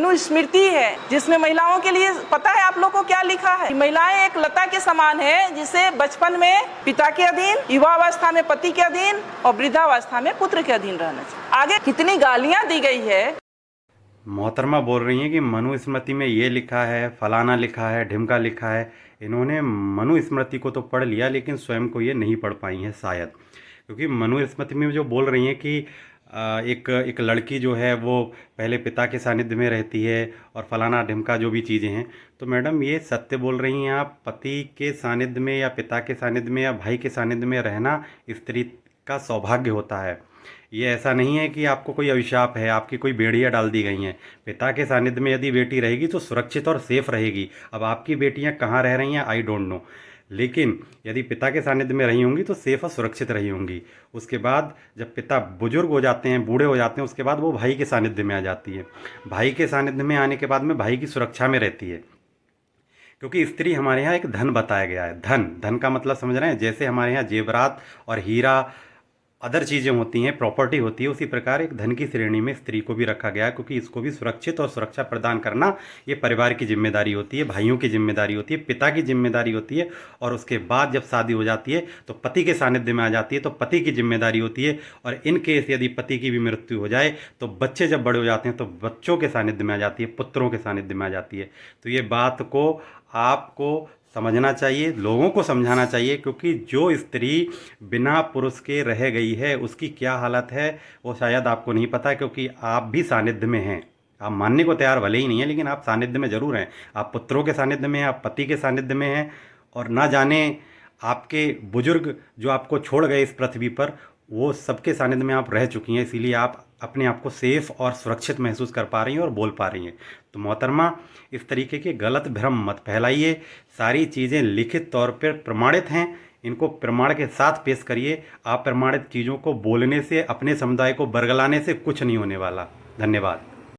मनुस्मृति है, जिसमें महिलाओं के लिए पता है आप लोग को क्या लिखा है? महिलाएं एक लता के समान है, जिसे बचपन में पिता के अधीन, युवावस्था में पति के अधीन और वृद्धावस्था में पुत्र के अधीन रहना चाहिए। आगे कितनी गालियां दी गई है। मोहतरमा बोल रही हैं कि मनुस्मृति में ये लिखा है, फलाना लिखा है, ढिमका लिखा है। इन्होंने मनुस्मृति को तो पढ़ लिया, लेकिन स्वयं को ये नहीं पढ़ पाई हैं शायद, क्योंकि मनुस्मृति में जो बोल रही हैं कि एक लड़की जो है वो पहले पिता के सानिध्य में रहती है और फलाना ढिमका जो भी चीज़ें हैं, तो मैडम ये सत्य बोल रही हैं आप। पति के सानिध्य में या पिता के सानिध्य में या भाई के सानिध्य में रहना स्त्री का सौभाग्य होता है। ये ऐसा नहीं है कि आपको कोई अभिशाप है, आपकी कोई बेड़ियाँ डाल दी गई हैं। पिता के सानिध्य में यदि बेटी रहेगी तो सुरक्षित और सेफ रहेगी। अब आपकी बेटियां कहाँ रह रही हैं आई डोंट नो, लेकिन यदि पिता के सानिध्य में रही होंगी तो सेफ और सुरक्षित रही होंगी। उसके बाद जब पिता बुजुर्ग हो जाते हैं, बूढ़े हो जाते हैं, उसके बाद वो भाई के सानिध्य में आ जाती है। भाई के सानिध्य में आने के बाद में भाई की सुरक्षा में रहती है, क्योंकि स्त्री हमारे यहाँ एक धन बताया गया है। धन का मतलब समझ रहे हैं? जैसे हमारे यहाँ जेवरात और हीरा अदर चीज़ें होती हैं, प्रॉपर्टी होती है, उसी प्रकार एक धन की श्रेणी में स्त्री को भी रखा गया है, क्योंकि इसको भी सुरक्षित और सुरक्षा प्रदान करना ये परिवार की जिम्मेदारी होती है, भाइयों की जिम्मेदारी होती है, पिता की जिम्मेदारी होती है। और उसके बाद जब शादी हो जाती है तो पति के सानिध्य में आ जाती है, तो पति की जिम्मेदारी होती है। और इन केस यदि पति की भी मृत्यु हो जाए तो बच्चे जब बड़े हो जाते हैं तो बच्चों के सानिध्य में आ जाती है, पुत्रों के सानिध्य में आ जाती है। तो ये बात को आपको समझना चाहिए, लोगों को समझाना चाहिए, क्योंकि जो स्त्री बिना पुरुष के रह गई है उसकी क्या हालत है वो शायद आपको नहीं पता, क्योंकि आप भी सानिध्य में हैं। आप मानने को तैयार भले ही नहीं है, लेकिन आप सानिध्य में ज़रूर हैं। आप पुत्रों के सानिध्य में हैं, आप पति के सानिध्य में हैं, और ना जाने आपके बुजुर्ग जो आपको छोड़ गए इस पृथ्वी पर, वो सबके सानिध्य में आप रह चुकी हैं। इसीलिए आप अपने आप को सेफ और सुरक्षित महसूस कर पा रही हैं और बोल पा रही हैं। तो मोहतरमा, इस तरीके के गलत भ्रम मत फैलाइए। सारी चीज़ें लिखित तौर पर प्रमाणित हैं, इनको प्रमाण के साथ पेश करिए। अप्रमाणित चीज़ों को बोलने से, अपने समुदाय को बरगलाने से कुछ नहीं होने वाला। धन्यवाद।